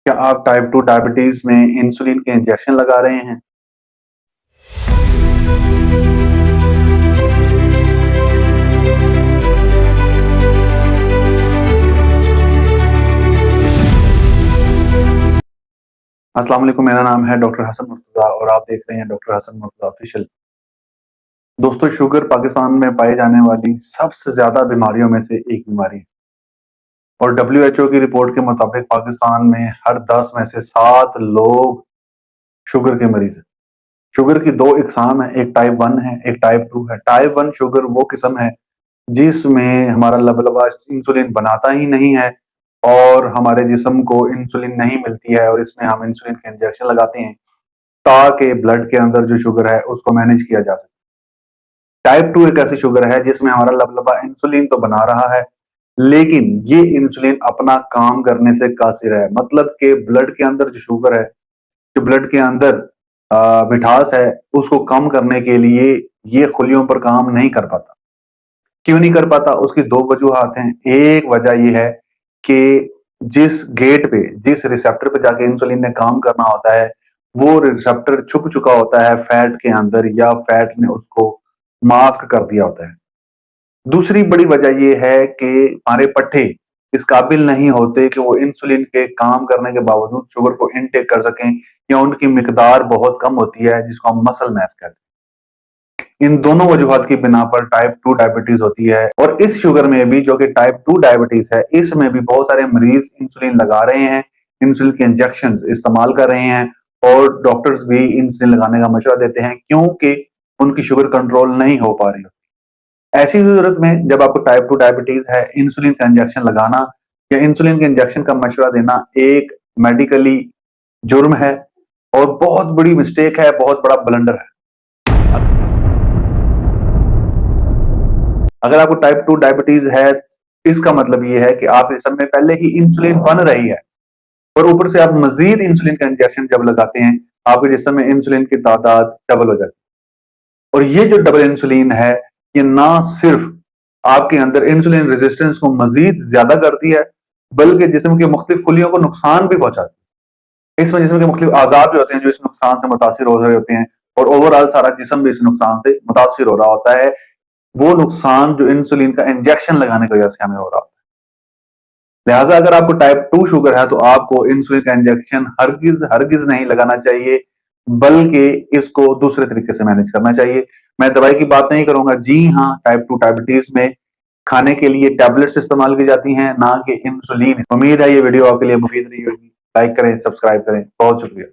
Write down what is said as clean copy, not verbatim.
क्या आप type 2 diabetes में इंसुलिन के इंजेक्शन लगा रहे हैं? अस्सलाम वालेकुम, मेरा नाम है डॉक्टर हसन मुर्तज़ा और आप देख रहे हैं डॉक्टर हसन मुर्तज़ा ऑफिशियल। दोस्तों, शुगर पाकिस्तान में पाई जाने वाली सबसे ज्यादा बीमारियों में से एक बीमारी है और WHO की रिपोर्ट के मुताबिक पाकिस्तान में हर 10 में से 7 लोग शुगर के मरीज हैं। शुगर की दो इकसाम है, एक टाइप 1 है, एक टाइप 2 है। टाइप 1 शुगर वो किस्म है जिसमें हमारा लबलबा इंसुलिन बनाता ही नहीं है और हमारे जिस्म को इंसुलिन नहीं मिलती है और इसमें हम इंसुलिन के इंजेक्शन लगाते हैं ताकि ब्लड के अंदर जो शुगर है उसको मैनेज किया जा सके। टाइप 2 एक ऐसी शुगर है जिसमें हमारा लबलबा इंसुलिन तो बना रहा है, लेकिन ये इंसुलिन अपना काम करने से कासिर है। मतलब कि ब्लड के अंदर जो शुगर है, जो ब्लड के अंदर मिठास है, उसको कम करने के लिए ये खुलियों पर काम नहीं कर पाता। क्यों नहीं कर पाता? उसकी दो वजूहात हैं। एक वजह ये है कि जिस गेट पे, जिस रिसेप्टर पे जाके इंसुलिन ने काम करना होता है, वो रिसेप्टर छुप चुका होता है फैट के अंदर या फैट ने उसको मास्क कर दिया होता है। दूसरी बड़ी वजह ये है कि हमारे पट्टे इस काबिल नहीं होते कि वो इंसुलिन के काम करने के बावजूद शुगर को इनटेक कर सकें या उनकी मिकदार बहुत कम होती है जिसको हम मसल मैस कहते हैं। इन दोनों वजूहात की बिना पर टाइप 2 डायबिटीज होती है और इस शुगर में भी, जो कि टाइप 2 डायबिटीज है, इसमें भी बहुत सारे मरीज इंसुलिन लगा रहे हैं, इंसुलिन के इंजेक्शन इस्तेमाल कर रहे हैं और डॉक्टर्स भी इंसुलिन लगाने का मशवरा देते हैं क्योंकि उनकी शुगर कंट्रोल नहीं हो पा रही। ऐसी सूरत में जब आपको टाइप 2 डायबिटीज है, इंसुलिन का इंजेक्शन लगाना या इंसुलिन के इंजेक्शन का मशवरा देना एक मेडिकली जुर्म है और बहुत बड़ी मिस्टेक है, बहुत बड़ा ब्लंडर है। अगर आपको टाइप 2 डायबिटीज है, इसका मतलब ये है कि आप इस समय पहले ही इंसुलिन बन रही है और ऊपर से आप मजीद इंसुलिन का इंजेक्शन जब लगाते हैं, आपके जिस्म में इंसुलिन की तादाद डबल हो जाती है। और ये जो डबल इंसुलिन है, ये ना सिर्फ आपके अंदर इंसुलिन रेजिस्टेंस को मजीद ज्यादा करती है, बल्कि जिस्म के मुख्तलिफ खुलियों को नुकसान भी पहुंचाती है। इसमें जिस्म के मुख्तलिफ आजाद भी होते हैं जो इस नुकसान से मुतासिर हो रहे होते हैं और ओवरऑल सारा जिस्म भी इस नुकसान से मुतासिर हो रहा होता है। वो नुकसान जो इंसुलिन का इंजेक्शन लगाने की वजह से हमें हो रहा होता है। लिहाजा अगर आपको टाइप 2 शुगर है तो आपको इंसुलिन का इंजेक्शन हरगिज हरगिज नहीं लगाना चाहिए, बल्कि इसको दूसरे तरीके से मैनेज करना चाहिए। मैं दवाई की बात नहीं करूंगा। जी हाँ, टाइप 2 डायबिटीज में खाने के लिए टैबलेट्स इस्तेमाल की जाती हैं, ना कि इंसुलिन। उम्मीद है ये वीडियो आपके लिए मुफीद रही होगी। लाइक करें, सब्सक्राइब करें। बहुत शुक्रिया।